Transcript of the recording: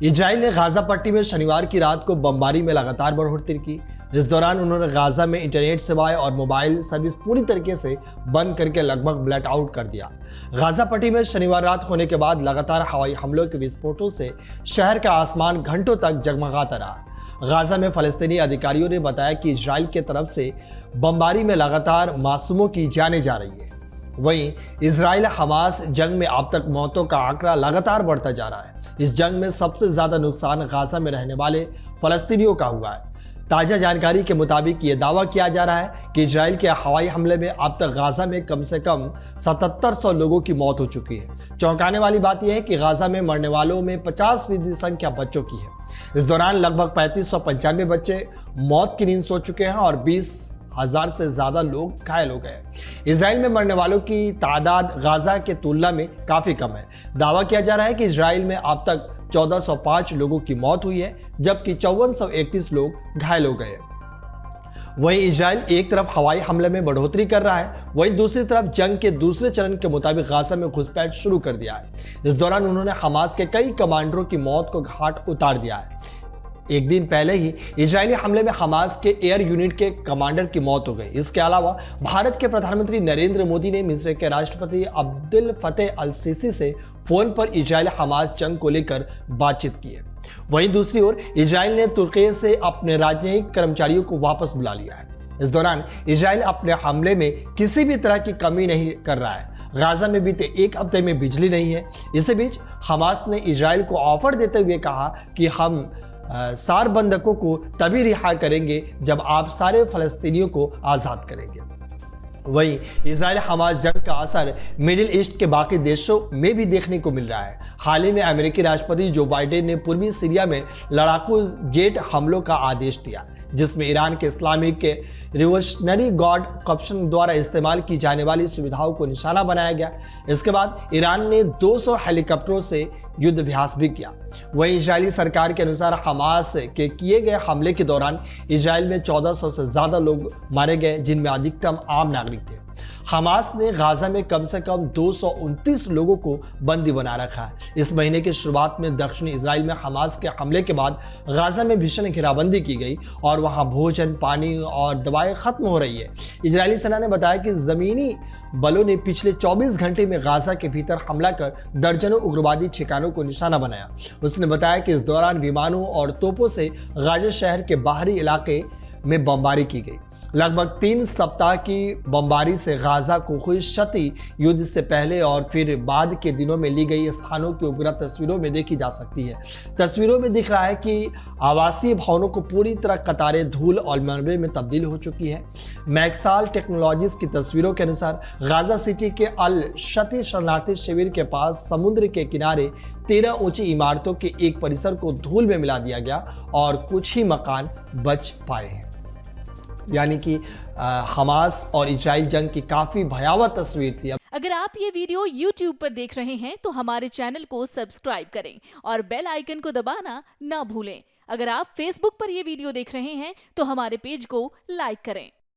Israel ने Gaza पट्टी में शनिवार की रात को बमबारी में लगातार बढ़ोतरी की। इस दौरान उन्होंने गाजा में इंटरनेट सेवाएं और मोबाइल सर्विस पूरी तरीके से बंद करके लगभग ब्लैक आउट कर दिया। गाजा पट्टी में शनिवार रात होने के बाद लगातार हवाई हमलों के विस्फोटों से शहर का आसमान घंटों तक जगमगाता रहा। गाजा में फलस्तीनी अधिकारियों ने बताया कि इजराइल की तरफ से बमबारी में लगातार मासूमों की जानें जा रही है। वहीं इजराइल हमास जंग में अब तक मौतों का आंकड़ा लगातार बढ़ता जा रहा है। इस जंग में सबसे ज्यादा नुकसान गाजा में रहने वाले फलस्तीनियों का हुआ है। ताजा जानकारी के मुताबिक ये दावा किया जा रहा है कि इजराइल के हवाई हमले में अब तक गाजा में कम से कम 7700 लोगों की मौत हो चुकी है। चौंकाने वाली बात यह है कि गाजा में मरने वालों में 50% संख्या बच्चों की है। इस दौरान लगभग 3595 बच्चे मौत की नींद सो चुके हैं और 20,000 से ज्यादा लोग घायल हो गए। इजराइल में मरने वालों की तादाद गाजा के तुलना में काफी कम है। दावा किया जा रहा है कि इजराइल में अब तक 1405 लोगों की मौत हुई है, जबकि 5431 लोग घायल हो गए। वहीं इजराइल एक तरफ हवाई हमले में बढ़ोतरी कर रहा है, वहीं दूसरी तरफ जंग के दूसरे चरण के मुताबिक गाजा में घुसपैठ शुरू कर दिया है। इस दौरान उन्होंने हमास के कई कमांडरों की मौत को घाट उतार दिया है। एक दिन पहले ही इजरायली हमले में हमास के एयर यूनिट के कमांडर की मौत हो गई। इसके अलावा भारत के प्रधानमंत्री नरेंद्र मोदी ने मिस्र के राष्ट्रपति अब्दुल फतेह अल सीसी से फोन पर इजरायल हमास जंग को लेकर बातचीत की है। वहीं दूसरी ओर इजरायल ने तुर्की से अपने राजनयिक कर्मचारियों को वापस बुला लिया है। इस दौरान इजरायल अपने हमले में किसी भी तरह की कमी नहीं कर रहा है। गाजा में बीते एक हफ्ते में बिजली नहीं है। इसी बीच हमास ने इजरायल को ऑफर देते हुए कहा कि हम सार बंधकों को तभी रिहा करेंगे जब आप सारे फलस्तीनियों को आज़ाद करेंगे। वहीं इजराइल हमास जंग का असर मिडिल ईस्ट के बाकी देशों में भी देखने को मिल रहा है। हाल ही में अमेरिकी राष्ट्रपति जो बाइडेन ने पूर्वी सीरिया में लड़ाकू जेट हमलों का आदेश दिया, जिसमें ईरान के इस्लामिक रिवोल्यूशनरी गार्ड कॉर्प्स द्वारा इस्तेमाल की जाने वाली सुविधाओं को निशाना बनाया गया। इसके बाद ईरान ने 200 हेलीकॉप्टरों से युद्धाभ्यास भी किया। वहीं इजरायली सरकार के अनुसार हमास के किए गए हमले के दौरान इजराइल में 1400 से ज्यादा लोग मारे गए, जिनमें अधिकतम आम नागरिक थे। हमास ने गाजा में कम से कम 229 लोगों को बंदी बना रखा है। इस महीने की शुरुआत में दक्षिणी इजराइल में हमास के हमले के बाद गाजा में भीषण घेराबंदी की गई और वहां भोजन, पानी और दवाएं खत्म हो रही है। इजरायली सेना ने बताया कि जमीनी बलों ने पिछले 24 घंटे में गाजा के भीतर हमला कर दर्जनों उग्रवादी ठिकानों को निशाना बनाया। उसने बताया कि इस दौरान विमानों और तोपों से गाजा शहर के बाहरी इलाके में बमबारी की गई। लगभग 3 सप्ताह की बमबारी से गाजा को हुई क्षति युद्ध से पहले और फिर बाद के दिनों में ली गई स्थानों की उग्र तस्वीरों में देखी जा सकती है। तस्वीरों में दिख रहा है कि आवासीय भवनों को पूरी तरह कतारें धूल और मलबे में तब्दील हो चुकी है। मैक्साल टेक्नोलॉजीज की तस्वीरों के अनुसार गाजा सिटी के अल शती शरणार्थी शिविर के पास समुद्र के किनारे 13 ऊंची इमारतों के एक परिसर को धूल में मिला दिया गया और कुछ ही मकान बच पाए हैं। यानी कि हमास और इजराइल जंग की काफी भयावह तस्वीर थी। अगर आप ये वीडियो YouTube पर देख रहे हैं तो हमारे चैनल को सब्सक्राइब करें और बेल आइकन को दबाना ना भूलें। अगर आप Facebook पर ये वीडियो देख रहे हैं तो हमारे पेज को लाइक करें।